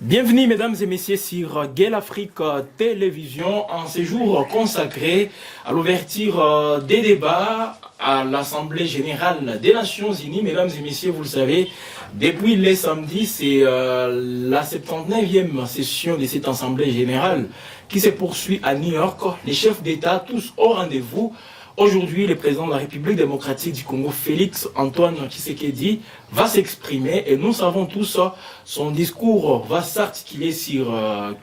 Bienvenue mesdames et messieurs sur Gale Afrique Télévision en séjour consacré à l'ouverture des débats à l'Assemblée Générale des Nations Unies. Mesdames et messieurs, vous le savez, depuis les samedis, c'est la 79e session de cette Assemblée Générale qui se poursuit à New York. Les chefs d'État, tous au rendez-vous. Aujourd'hui, le président de la République démocratique du Congo, Félix Antoine Tshisekedi, va s'exprimer et nous savons tous son discours va s'articuler sur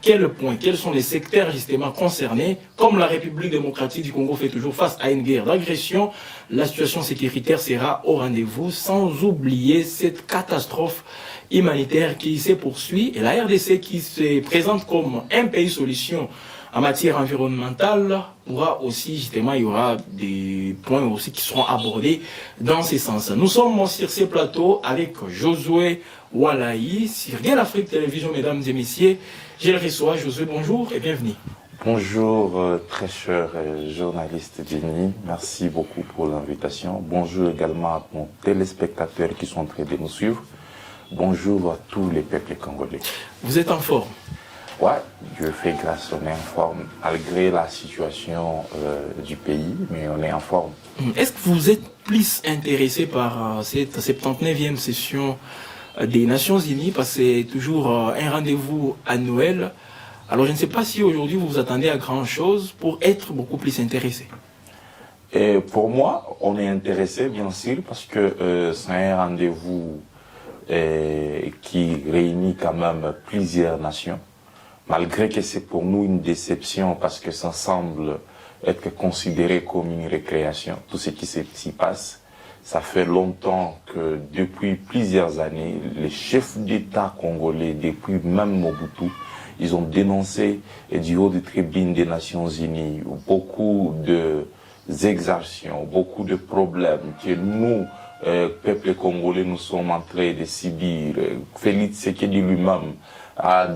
quel point, quels sont les secteurs justement concernés. Comme la République démocratique du Congo fait toujours face à une guerre d'agression, la situation sécuritaire sera au rendez-vous, sans oublier cette catastrophe humanitaire qui se poursuit et la RDC qui se présente comme un pays solution en matière environnementale pourra aussi, justement, il y aura des points aussi qui seront abordés dans ce sens. Nous sommes sur ces plateaux avec Josué Walaï, sur Gale Afrique Télévision, mesdames et messieurs. Je le reçois. Josué, bonjour et bienvenue. Bonjour, très cher journaliste Jenny, merci beaucoup pour l'invitation. Bonjour également à nos téléspectateurs qui sont en train de nous suivre. Bonjour à tous les peuples congolais. Vous êtes en forme? Ouais, Dieu fait grâce, on est en forme, malgré la situation du pays, mais on est en forme. Est-ce que vous êtes plus intéressé par cette 79e session des Nations Unies, parce que c'est toujours un rendez-vous annuel? Alors je ne sais pas si aujourd'hui vous vous attendez à grand chose pour être beaucoup plus intéressé. Et pour moi, on est intéressé bien sûr, parce que c'est un rendez-vous qui réunit quand même plusieurs nations. Malgré que c'est pour nous une déception parce que ça semble être considéré comme une récréation, tout ce qui s'y passe, ça fait longtemps que depuis plusieurs années, les chefs d'État congolais, depuis même Mobutu, ils ont dénoncé du haut des tribunes des Nations Unies beaucoup d'exactions, beaucoup de problèmes que nous, peuple congolais, nous sommes en train de subir. Félix Tshisekedi lui-même a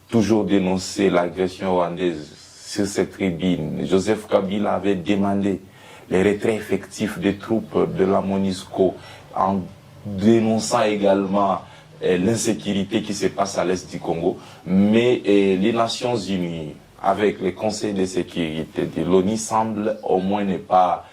toujours dénoncé l'agression rwandaise sur cette tribune. Joseph Kabila avait demandé les retraits effectifs des troupes de la MONUSCO en dénonçant également l'insécurité qui se passe à l'est du Congo. Mais les Nations Unies, avec le Conseil de sécurité de l'ONU, semblent au moins ne pas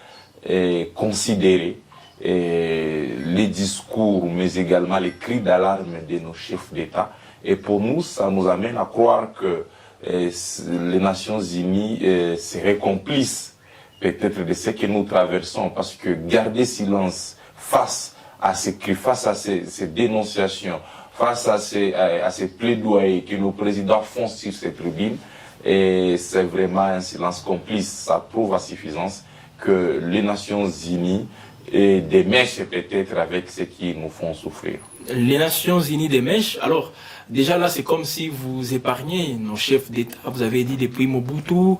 considérer les discours, mais également les cris d'alarme de nos chefs d'État. Et pour nous, ça nous amène à croire que les Nations Unies seraient complices peut-être de ce que nous traversons, parce que garder silence face à ces cris, face à ces dénonciations, face à ces plaidoyers que nos présidents font sur ces tribunes, c'est vraiment un silence complice. Ça prouve à suffisance que les Nations Unies démêchent peut-être avec ce qui nous font souffrir. Les Nations Unies démêchent. Alors, déjà là, c'est comme si vous épargnez nos chefs d'État. Vous avez dit depuis Mobutu,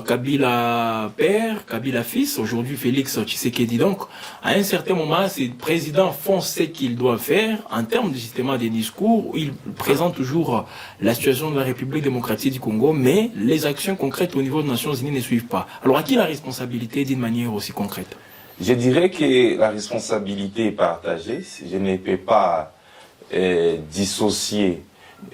Kabila père, Kabila fils, aujourd'hui Félix Tshisekedi. Donc, à un certain moment, ces présidents font ce qu'ils doivent faire en termes justement des discours. Ils présentent toujours la situation de la République démocratique du Congo, mais les actions concrètes au niveau des Nations Unies ne suivent pas. Alors, à qui la responsabilité d'une manière aussi concrète? Je dirais que la responsabilité est partagée. Je ne peux pas dissocier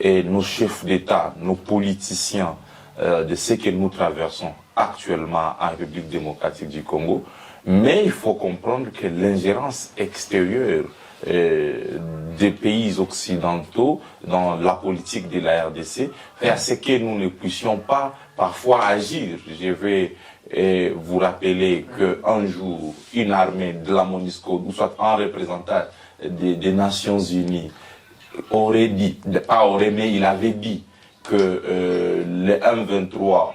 nos chefs d'État, nos politiciens de ce que nous traversons actuellement en République démocratique du Congo. Mais il faut comprendre que l'ingérence extérieure des pays occidentaux dans la politique de la RDC fait à ce que nous ne puissions pas parfois agir. Je vais vous rappeler qu'un jour, une armée de la MONUSCO, ou soit un représentant des Nations Unies, aurait dit, pas aurait, mais il avait dit que les M23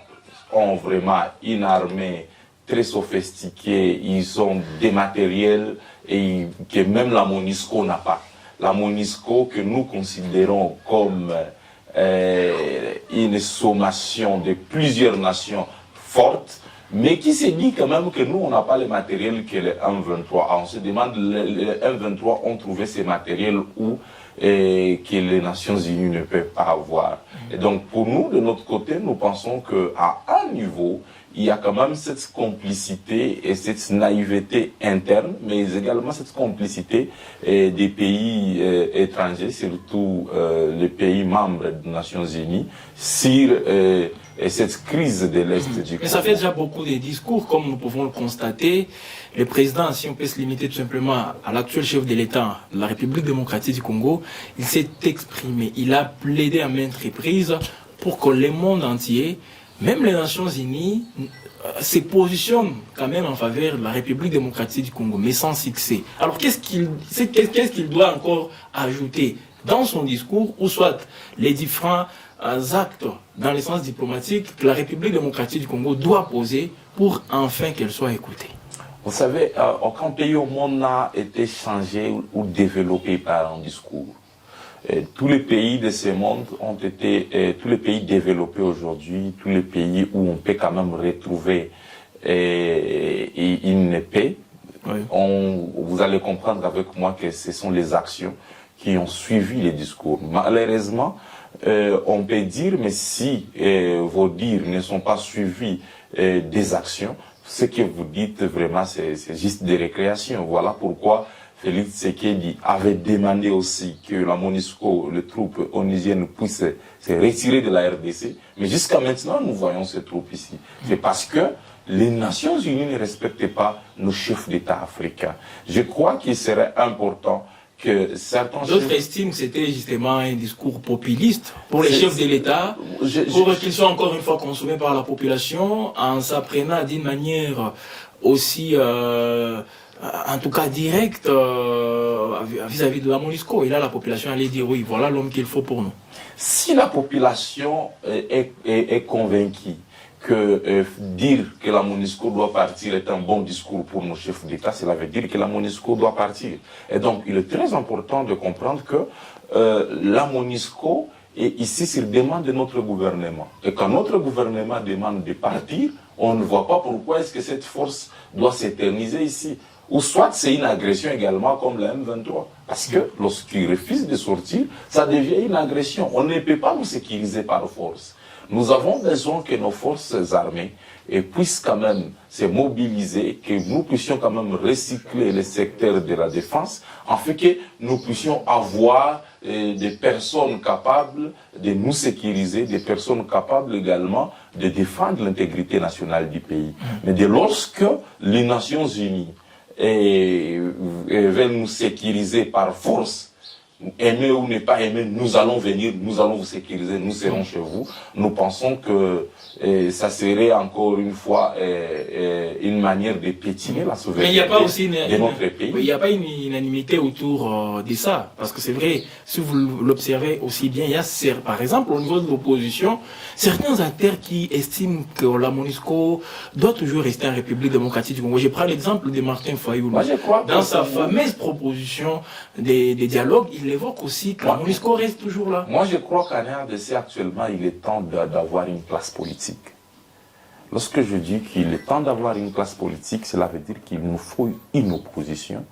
ont vraiment une armée très sophistiquée, ils ont des matériels et que même la MONUSCO n'a pas. La MONUSCO que nous considérons comme une sommation de plusieurs nations fortes, mais qui se dit quand même que nous, on n'a pas le matériel que les M23. Alors, on se demande, les M23 ont trouvé ces matériels où que les Nations Unies ne peuvent pas avoir. Et donc, pour nous, de notre côté, nous pensons qu'à un niveau, il y a quand même cette complicité et cette naïveté interne, mais également cette complicité des pays étrangers, surtout les pays membres des Nations Unies, sur cette crise de l'Est du Congo. Mais ça fait déjà beaucoup de discours, comme nous pouvons le constater. Le président, si on peut se limiter tout simplement à l'actuel chef de l'État de la République démocratique du Congo, il s'est exprimé, il a plaidé à maintes reprises pour que le monde entier, même les Nations Unies, se positionnent quand même en faveur de la République démocratique du Congo, mais sans succès. Alors qu'est-ce qu'il doit encore ajouter dans son discours, ou soit les différents actes dans le sens diplomatique que la République démocratique du Congo doit poser pour enfin qu'elle soit écoutée? Vous savez, aucun pays au monde n'a été changé ou développé par un discours. Tous les pays de ce monde ont été, tous les pays développés aujourd'hui, tous les pays où on peut quand même retrouver une paix, oui. Vous allez comprendre avec moi que ce sont les actions qui ont suivi les discours. Malheureusement, on peut dire, mais si vos dires ne sont pas suivis des actions, ce que vous dites vraiment, c'est juste des récréations. Voilà pourquoi Félix Tshisekedi avait demandé aussi que la MONUSCO, les troupes onusiennes, puissent se retirer de la RDC. Mais jusqu'à maintenant, nous voyons ces troupes ici. C'est parce que les Nations Unies ne respectent pas nos chefs d'État africains. Je crois qu'il serait important que certains... D'autres estiment que c'était justement un discours populiste pour les chefs de l'État, pour qu'ils soient encore une fois consommés par la population, en s'apprenant d'une manière aussi... en tout cas direct vis-à-vis de la MONUSCO. Et là, la population allait dire oui, voilà l'homme qu'il faut pour nous. Si la population est convaincue que dire que la MONUSCO doit partir est un bon discours pour nos chefs d'État, cela veut dire que la MONUSCO doit partir. Et donc, il est très important de comprendre que la MONUSCO est ici sur demande de notre gouvernement. Et quand notre gouvernement demande de partir, on ne voit pas pourquoi est-ce que cette force doit s'éterniser ici. Ou soit c'est une agression également comme la M23. Parce que lorsqu'ils refusent de sortir, ça devient une agression. On ne peut pas nous sécuriser par force. Nous avons besoin que nos forces armées puissent quand même se mobiliser, que nous puissions quand même recycler le secteur de la défense, afin que nous puissions avoir des personnes capables de nous sécuriser, des personnes capables également de défendre l'intégrité nationale du pays. Mais dès lorsque les Nations Unies veulent nous sécuriser par force, aimer ou ne pas aimer, nous allons venir, nous allons vous sécuriser, nous serons chez vous. Nous pensons que ça serait encore une fois une manière de pétiner la souveraineté de notre pays. Il n'y a pas une unanimité autour de ça, parce que c'est vrai, si vous l'observez aussi bien, il y a par exemple au niveau de l'opposition, certains acteurs qui estiment que la MONUSCO doit toujours rester en République démocratique du Congo. Je prends l'exemple de Martin Fayulu. Dans sa fameuse proposition des dialogues, il évoque aussi que la MONUSCO reste toujours là. Moi, je crois qu'en RDC, actuellement, il est temps d'avoir une classe politique. Lorsque je dis qu'il est temps d'avoir une classe politique, cela veut dire qu'il nous faut une opposition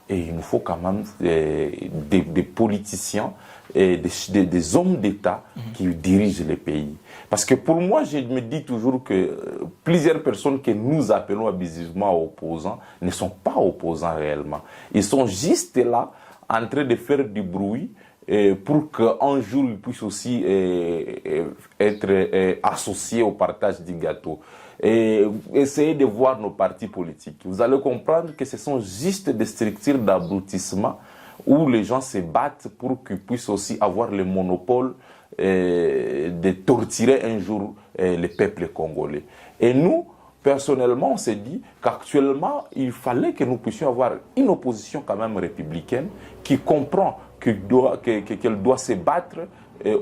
et il nous faut quand même des politiciens et des hommes d'État qui dirigent les pays. Parce que pour moi, je me dis toujours que plusieurs personnes que nous appelons abusivement opposants ne sont pas opposants réellement. Ils sont juste là en train de faire du bruit pour qu'un jour ils puissent aussi être associés au partage du gâteau. Et essayez de voir nos partis politiques. Vous allez comprendre que ce sont juste des structures d'abrutissement où les gens se battent pour qu'ils puissent aussi avoir le monopole de torturer un jour le peuple congolais. Et nous, personnellement, on s'est dit qu'actuellement, il fallait que nous puissions avoir une opposition quand même républicaine qui comprend qu'elle doit se battre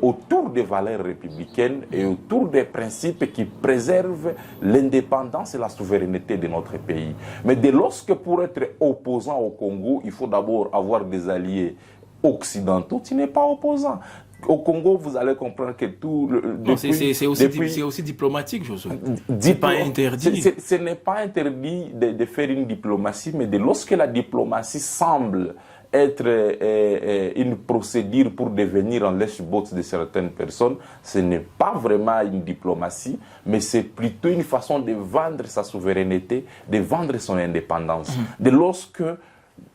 autour des valeurs républicaines et autour des principes qui préservent l'indépendance et la souveraineté de notre pays. Mais dès lorsque pour être opposant au Congo, il faut d'abord avoir des alliés occidentaux, tu n'es pas opposant. Au Congo, vous allez comprendre que tout... C'est aussi diplomatique, Josué. C'est pas interdit. Ce n'est pas interdit de faire une diplomatie, mais lorsque la diplomatie semble être une procédure pour devenir un lèche-botte de certaines personnes, ce n'est pas vraiment une diplomatie, mais c'est plutôt une façon de vendre sa souveraineté, de vendre son indépendance. De lorsque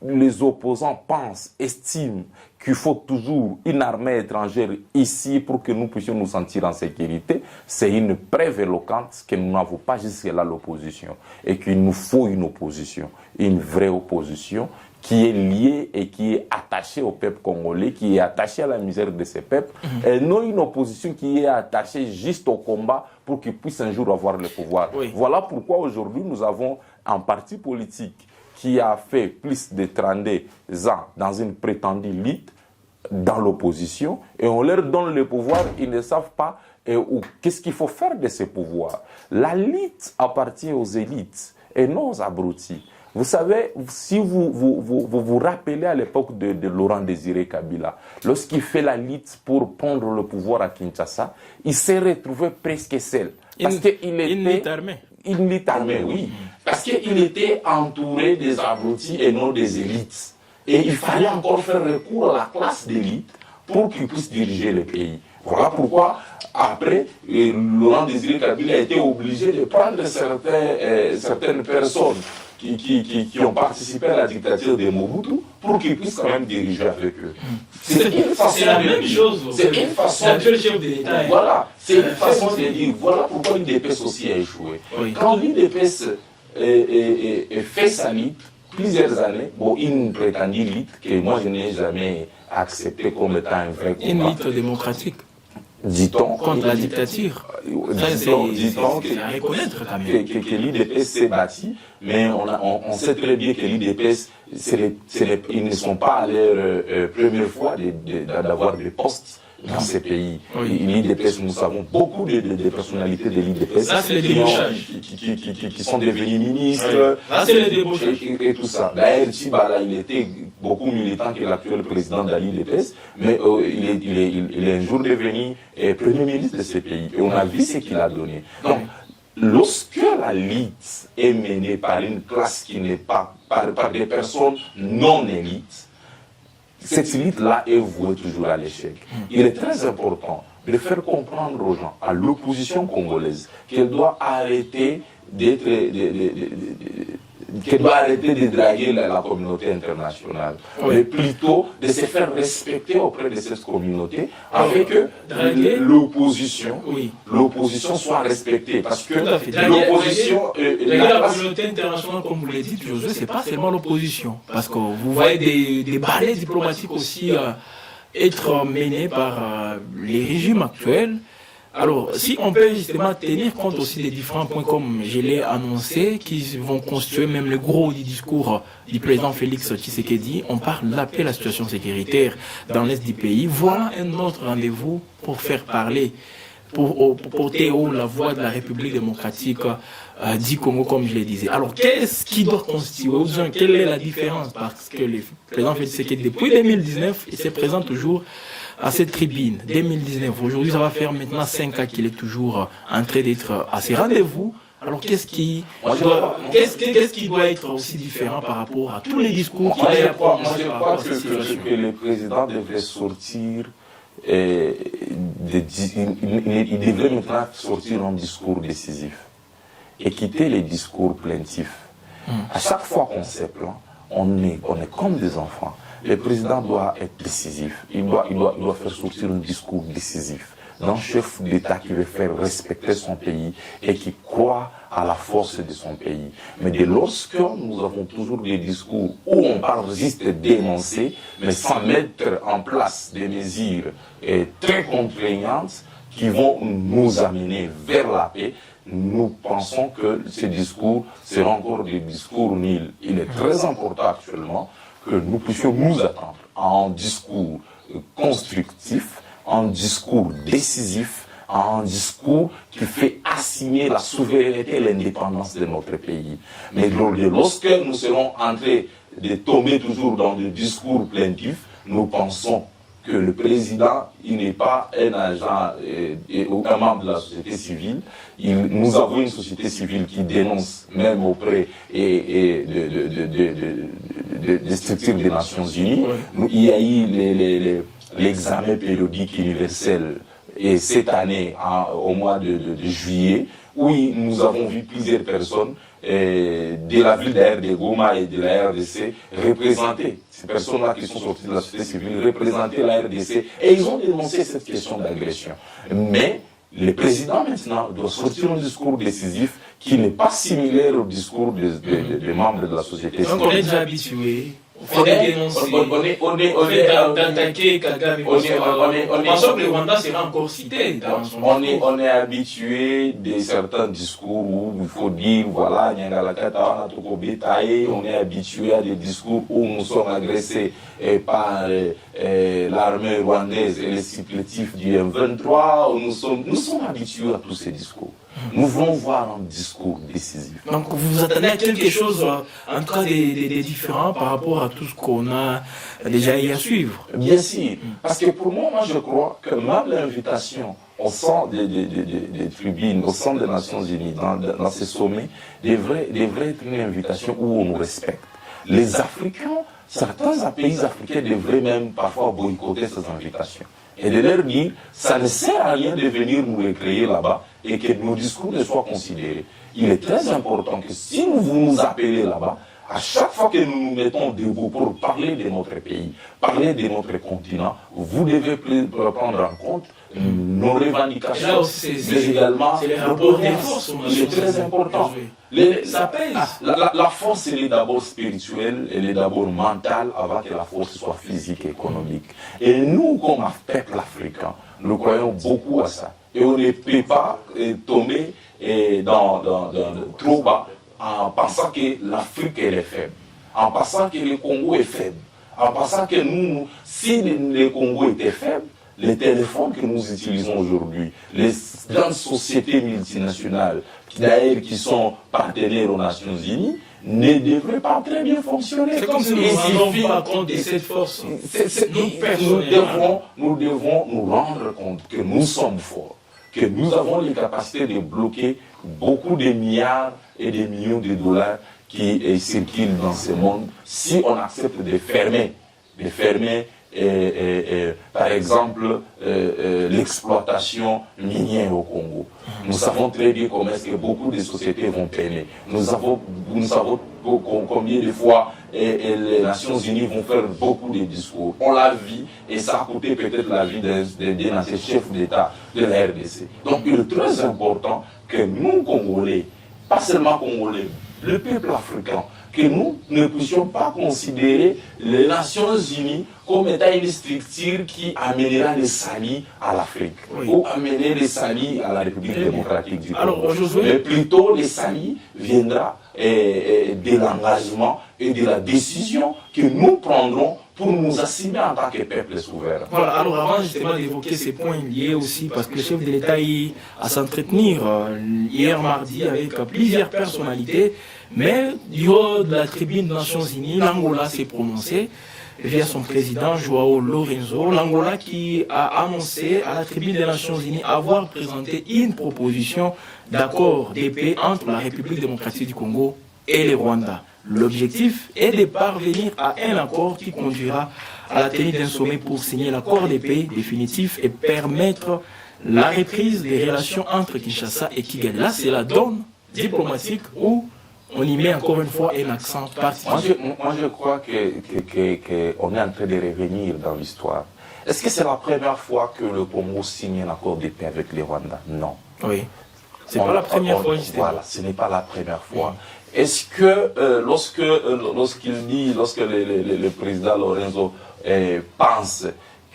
les opposants pensent, estiment qu'il faut toujours une armée étrangère ici pour que nous puissions nous sentir en sécurité, c'est une preuve éloquente que nous n'avons pas jusque-là l'opposition et qu'il nous faut une opposition, une vraie opposition qui est liée et qui est attachée au peuple congolais, qui est attachée à la misère de ces peuples, et non une opposition qui est attachée juste au combat pour qu'il puisse un jour avoir le pouvoir. Oui. Voilà pourquoi aujourd'hui nous avons un parti politique qui a fait plus de 32 ans dans une prétendue élite, dans l'opposition, et on leur donne le pouvoir, ils ne savent pas qu'est-ce qu'il faut faire de ces pouvoirs. La élite appartient aux élites et non aux abrutis. Vous savez, si vous rappelez à l'époque de Laurent Désiré Kabila, lorsqu'il fait la lutte pour prendre le pouvoir à Kinshasa, il s'est retrouvé presque seul. Parce qu'il était... Une lutte armée. Une lutte armée, oui. Parce qu'il était entouré des abrutis et non des élites. Et il fallait encore faire recours à la classe d'élite pour qu'il puisse diriger le pays. Voilà pourquoi, après, Laurent Désiré Kabila a été obligé de prendre certaines personnes qui ont participé à la dictature de Mobutu pour qu'ils puissent quand même diriger avec eux. C'est la même chose. C'est une façon. C'est le chef de l'État. Voilà, c'est une façon de dire. Voilà pourquoi l'UDPS aussi a échoué. Oui. Quand l'UDPS fait sa lutte, plusieurs années, bon, une prétendue lutte que moi je n'ai jamais acceptée comme étant un vrai combat. Une lutte démocratique. Dit-on. Contre la dictature. Dit-on c'est à reconnaître quand même. que l'UDPS s'est bâti, mais on sait très bien que l'UDPS, ils ne sont pas à leur première fois d'avoir des postes dans ces pays. Oui. L'UDPS, nous savons beaucoup de personnalités de l'UDPS qui sont devenus ministres. Là, c'est le débauchage. Et tout ça. D'ailleurs, Tchibala, il était beaucoup militant que l'actuel président de l'UDPS, mais il est un jour devenu premier ministre de ces pays. Et on a vu ce qu'il a donné. Donc, lorsque la lutte est menée par une classe qui n'est pas, par des personnes non élites, cette élite-là est vouée toujours à l'échec. Il est très important de faire comprendre aux gens, à l'opposition congolaise, qu'elle doit arrêter qu'elle doit arrêter de draguer la communauté internationale, mais plutôt de se faire respecter auprès de cette communauté, avec que l'opposition soit respectée. Parce que l'opposition... La communauté internationale, comme vous l'avez dit, Josué, ce n'est pas seulement l'opposition. Parce que vous voyez des balais diplomatiques aussi être menés par les régimes actuels. Alors, si on peut justement tenir compte aussi des différents points, comme je l'ai annoncé, qui vont constituer même le gros du discours du président Félix Tshisekedi, on parle d'appeler la situation sécuritaire dans l'est du pays. Voilà un autre rendez-vous pour faire parler, pour porter haut la voix de la République démocratique du Congo, comme je le disais. Alors, qu'est-ce qui doit constituer, ou bien, quelle est la différence? Parce que le président Félix Tshisekedi, depuis 2019, il se présente toujours à cette tribune, 2019. Aujourd'hui, ça va faire maintenant 5 ans qu'il est toujours en train d'être à ces rendez-vous. Alors, qu'est-ce qui doit être aussi différent par rapport à tous les discours qu'il y a? Moi, je crois que le président devrait sortir, il devrait maintenant sortir un discours décisif et quitter les discours plaintifs. À chaque fois qu'on se plaint, on est comme des enfants. Le président doit être décisif. Il doit faire sortir un discours décisif d'un chef d'État qui veut faire respecter son pays et qui croit à la force de son pays. Mais dès lorsque nous avons toujours des discours où on parle juste de dénoncer, mais sans mettre en place des mesures très contraignantes qui vont nous amener vers la paix, nous pensons que ces discours seront encore des discours nuls. Il est très important actuellement que nous puissions nous attendre à un discours constructif, un discours décisif, un discours qui fait assigner la souveraineté et l'indépendance de notre pays. Mais lorsque nous serons en train de tomber toujours dans des discours plaintifs, nous pensons que le président, il n'est pas un agent ou un membre de la société civile. Nous avons une société civile qui dénonce, même auprès des structures des Nations Unies. Il y a eu l'examen périodique universel et cette année, au mois de juillet, où nous avons vu plusieurs personnes de la ville de Goma et de la RDC représenter, ces personnes-là qui sont sorties de la société civile, représenter la RDC, et ils ont dénoncé cette question d'agression. Mais le président maintenant doit sortir un discours décisif qui n'est pas similaire au discours des membres de la société civile. Donc on est déjà habitué. On est d'attaquer Kagame. On pense que le Rwanda sera encore cité dans son discours. On est habitué de certains discours où il faut dire, voilà, on est habitué à des discours où nous sommes agressés par l'armée rwandaise et les supplétifs du M23. Nous sommes habitués à tous ces discours. Nous voulons voir un discours décisif. Donc vous attendez à quelque chose, en tout cas des différents par rapport à tout ce qu'on a déjà eu à suivre. Bien sûr, parce que pour moi, je crois que même l'invitation au sein des tribunes, au sein des Nations Unies, dans ces sommets, devrait être une invitation où on nous respecte. Les Africains, certains pays africains devraient même parfois boycotter ces invitations. Et de leur dire, ça ne sert à rien de venir nous recréer là-bas et que nos discours ne soient considérés. Il est très important que si vous nous appelez là-bas, à chaque fois que nous nous mettons debout pour parler de notre pays, parler de notre continent, vous devez prendre en compte nos revendications, mais également c'est les rapports des forces. C'est très important. Ça pèse. La force, elle est d'abord spirituelle, elle est d'abord mentale, avant que la force soit physique et économique. Et nous, comme peuple africain, nous croyons beaucoup à ça. Et on ne peut pas tomber trop bas en pensant que l'Afrique elle est faible, en pensant que le Congo est faible, en pensant que si le Congo était faible, les téléphones que nous utilisons aujourd'hui, les grandes sociétés multinationales, qui sont partenaires aux Nations Unies, ne devraient pas très bien fonctionner. C'est comme si nous ne rendons pas compte de cette force. Nous devons nous rendre compte que nous sommes forts, que nous avons les capacités de bloquer beaucoup de milliards et des millions de dollars qui circulent dans ce monde si on accepte de fermer par exemple, l'exploitation minière au Congo. Nous savons très bien comment est-ce que beaucoup de sociétés vont peiner. Nous savons combien de fois les Nations Unies vont faire beaucoup de discours. On l'a vu et ça a coûté peut-être la vie d'un ancien chef d'État de la RDC. Donc il est très important que nous, Congolais, pas seulement Congolais, le peuple africain, que nous ne puissions pas considérer les Nations Unies comme étant une structure qui amènera les salis à l'Afrique, ou amènera les salis à la République démocratique du Congo. Mais plutôt les salis viendra de l'engagement et de la décision que nous prendrons pour nous assumer en tant que peuple souverain. Voilà, alors avant justement d'évoquer ces points liés aussi, parce que le chef de l'État est à s'entretenir hier mardi avec plusieurs personnalités, mais du haut de la tribune des Nations Unies, l'Angola s'est prononcé via son président Joao Lorenzo, l'Angola qui a annoncé à la tribune des Nations Unies avoir présenté une proposition d'accord de paix entre la République démocratique du Congo et le Rwanda. L'objectif est de parvenir à un accord qui conduira à la tenue d'un sommet pour signer l'accord de paix définitif et permettre la reprise des relations entre Kinshasa et Kigali. Là, c'est la donne diplomatique où on y met encore une fois un accent particulier. Moi, je crois qu'on est en train de revenir dans l'histoire. Est-ce que c'est la première fois que le Congo signe un accord de paix avec le Rwanda? Non. Oui. C'est pas la première fois. Voilà, ce n'est pas la première fois. Est-ce que lorsque le président Lorenzo pense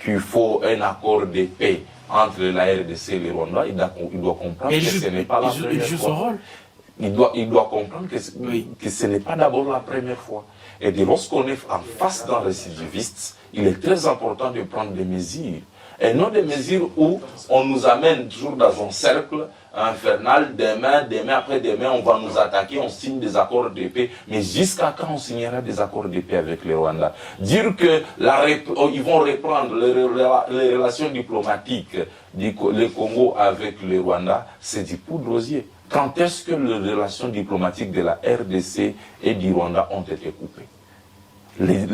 qu'il faut un accord de paix entre la RDC et le Rwanda, il doit comprendre que ce n'est pas la première fois. Il doit comprendre que ce n'est pas d'abord la première fois. Et lorsqu'on est en face d'un récidiviste, il est très important de prendre des mesures. Et non des mesures où on nous amène toujours dans un cercle infernale, demain, après-demain, on va nous attaquer, on signe des accords de paix. Mais jusqu'à quand on signera des accords de paix avec le Rwanda? Dire que ils vont reprendre les relations diplomatiques du Congo avec le Rwanda, c'est du poudrosier. Quand est-ce que les relations diplomatiques de la RDC et du Rwanda ont été coupées? Le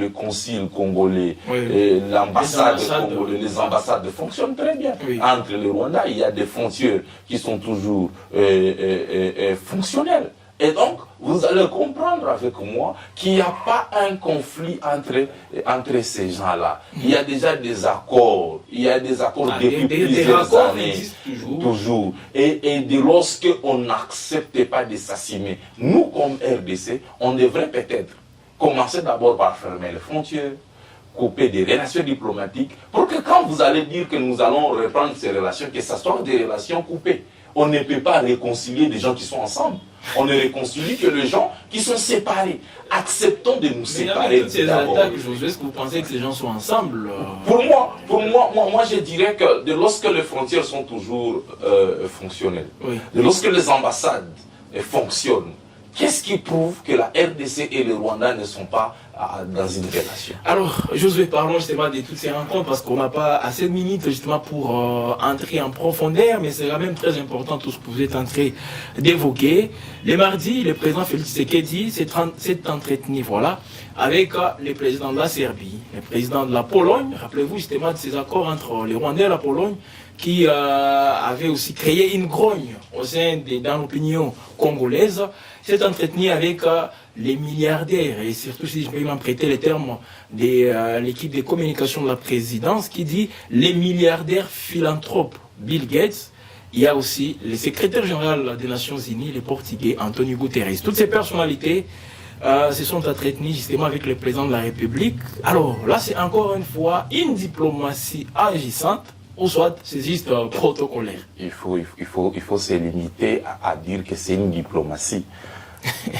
concile congolais, l'ambassade congolaise, les ambassades fonctionnent très bien. Oui. Entre le Rwanda, il y a des frontières qui sont toujours fonctionnelles. Et donc, vous allez comprendre avec moi qu'il n'y a pas un conflit entre ces gens-là. Il y a déjà des accords. Il y a des accords depuis plusieurs années. Toujours. Et lorsqu'on n'accepte pas de s'assumer, nous, comme RDC, on devrait peut-être commencer d'abord par fermer les frontières, couper des relations diplomatiques, pour que quand vous allez dire que nous allons reprendre ces relations, que ce soit des relations coupées. On ne peut pas réconcilier des gens qui sont ensemble. On ne réconcilie que les gens qui sont séparés. Acceptons de nous séparer. Toutes ces attaques, est-ce que vous pensez que ces gens sont ensemble? Pour moi, je dirais que lorsque les frontières sont toujours fonctionnelles, oui. Lorsque les ambassades fonctionnent, qu'est-ce qui prouve que la RDC et le Rwanda ne sont pas dans une relation? Alors, Josué, parlons justement de toutes ces rencontres parce qu'on n'a pas assez de minutes justement pour entrer en profondeur, mais c'est quand même très important tout ce que vous êtes en train d'évoquer. Le mardi, le président Félix Tshisekedi s'est entretenu, voilà, avec le président de la Serbie, le président de la Pologne. Rappelez-vous justement de ces accords entre les Rwandais et la Pologne qui avait aussi créé une grogne au sein dans l'opinion congolaise. S'est entretenu avec les milliardaires, et surtout si je peux m'emprêter les termes de l'équipe de communication de la présidence qui dit les milliardaires philanthropes Bill Gates. Il y a aussi le secrétaire général des Nations Unies, le Portugais Antonio Guterres. Toutes ces personnalités se sont entretenues justement avec le président de la République. Alors là, c'est encore une fois une diplomatie agissante, ou soit c'est juste protocolaire. Il faut se limiter à dire que c'est une diplomatie.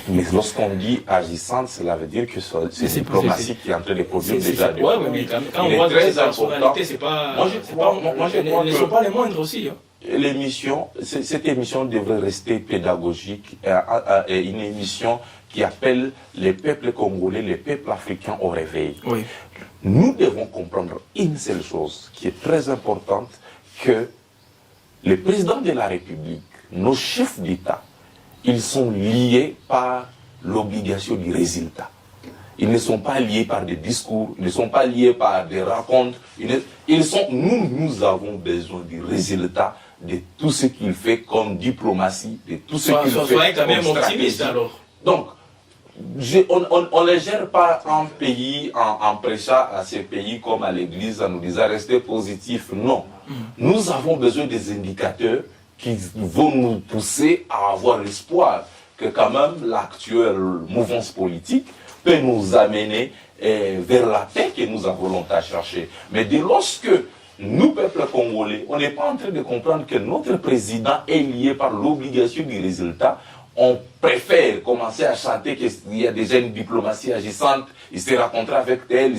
Mais lorsqu'on dit agissante, cela veut dire que c'est une diplomatie qui est en train de produire déjà des... Oui, mais quand on voit que ces personnalités, c'est pas... Moi, je crois ne sont pas les moindres aussi. Hein. Cette émission devrait rester pédagogique, et une émission qui appelle les peuples congolais, les peuples africains au réveil. Oui. Nous devons comprendre une seule chose qui est très importante, que le président de la République, nos chefs d'État, ils sont liés par l'obligation du résultat. Ils ne sont pas liés par des discours, ils ne sont pas liés par des rencontres. Nous avons besoin du résultat de tout ce qu'il fait comme diplomatie, de tout ce qu'il fait soyez quand même comme optimiste alors. Donc, on ne gère pas un pays en prêchant à ces pays comme à l'église en nous disant restez positifs. Non. Nous avons besoin des indicateurs qui vont nous pousser à avoir l'espoir que quand même l'actuelle mouvance politique peut nous amener vers la paix que nous avons longtemps cherché. Mais dès lorsque nous, peuple congolais, on n'est pas en train de comprendre que notre président est lié par l'obligation du résultat, on préfère commencer à chanter qu'il y a déjà une diplomatie agissante, il s'est rencontré avec elle,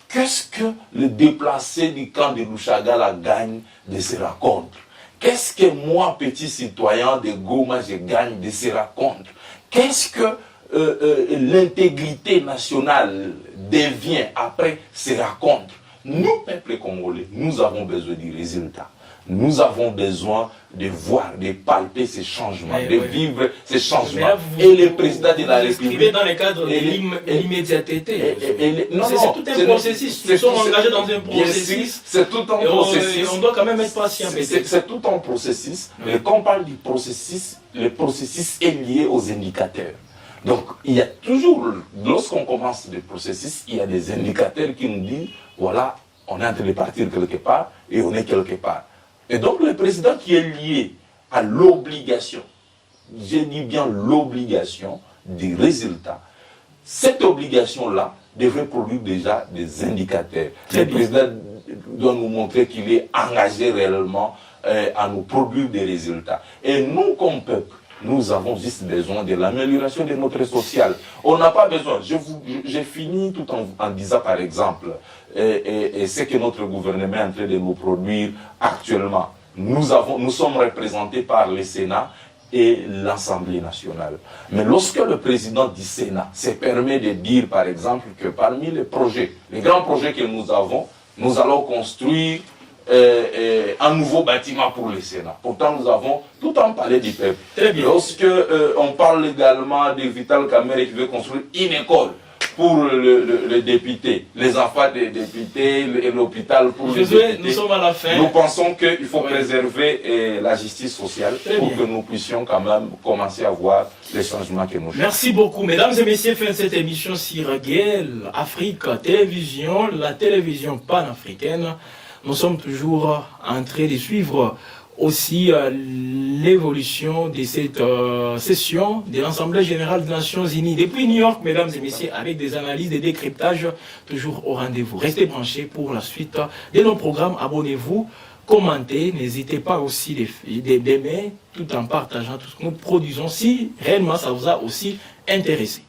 Qu'est-ce que le déplacé du camp de Louchagala gagne de ces rencontres? Qu'est-ce que moi, petit citoyen de Goma, je gagne de ces rencontres? Qu'est-ce que l'intégrité nationale devient après ces rencontres? Nous, peuple congolais, nous avons besoin du résultat. Nous avons besoin de voir, de palper ces changements, vivre ces changements. Et le président de la République... dans le cadre de l'immédiateté. C'est tout un processus. Nous sommes engagés dans un processus. C'est tout un processus. On doit quand même être patient. C'est tout un processus. Mais quand on parle du processus, le processus est lié aux indicateurs. Donc, il y a toujours, lorsqu'on commence le processus, il y a des indicateurs qui nous disent, voilà, on est en train de partir quelque part et on est quelque part. Et donc, le président qui est lié à l'obligation, je dis bien l'obligation du résultat, cette obligation-là devrait produire déjà des indicateurs. Le président doit nous montrer qu'il est engagé réellement à nous produire des résultats. Et nous, comme peuple, Nous avons juste besoin de l'amélioration de notre social. On n'a pas besoin. J'ai fini tout en disant, par exemple, et ce que notre gouvernement est en train de nous produire actuellement. Nous sommes représentés par le Sénat et l'Assemblée nationale. Mais lorsque le président du Sénat se permet de dire, par exemple, que parmi les projets, les grands projets que nous avons, nous allons construire un nouveau bâtiment pour le Sénat. Pourtant, nous avons tout un palais du peuple. Lorsque on parle également de Vital Kamerhe qui veut construire une école pour le député, les enfants des députés et l'hôpital pour les députés. Nous sommes à la fin. Nous pensons qu'il faut préserver la justice sociale pour que nous puissions quand même commencer à voir les changements que nous cherchons. Merci beaucoup. Mesdames et messieurs, fin de cette émission sur Guel Afrique Télévision, la télévision panafricaine. Nous sommes toujours en train de suivre aussi l'évolution de cette session de l'Assemblée générale des Nations Unies depuis New York, mesdames et messieurs, avec des analyses, des décryptages, toujours au rendez-vous. Restez branchés pour la suite de nos programmes. Abonnez-vous, commentez, n'hésitez pas aussi d'aimer tout en partageant tout ce que nous produisons si réellement ça vous a aussi intéressé.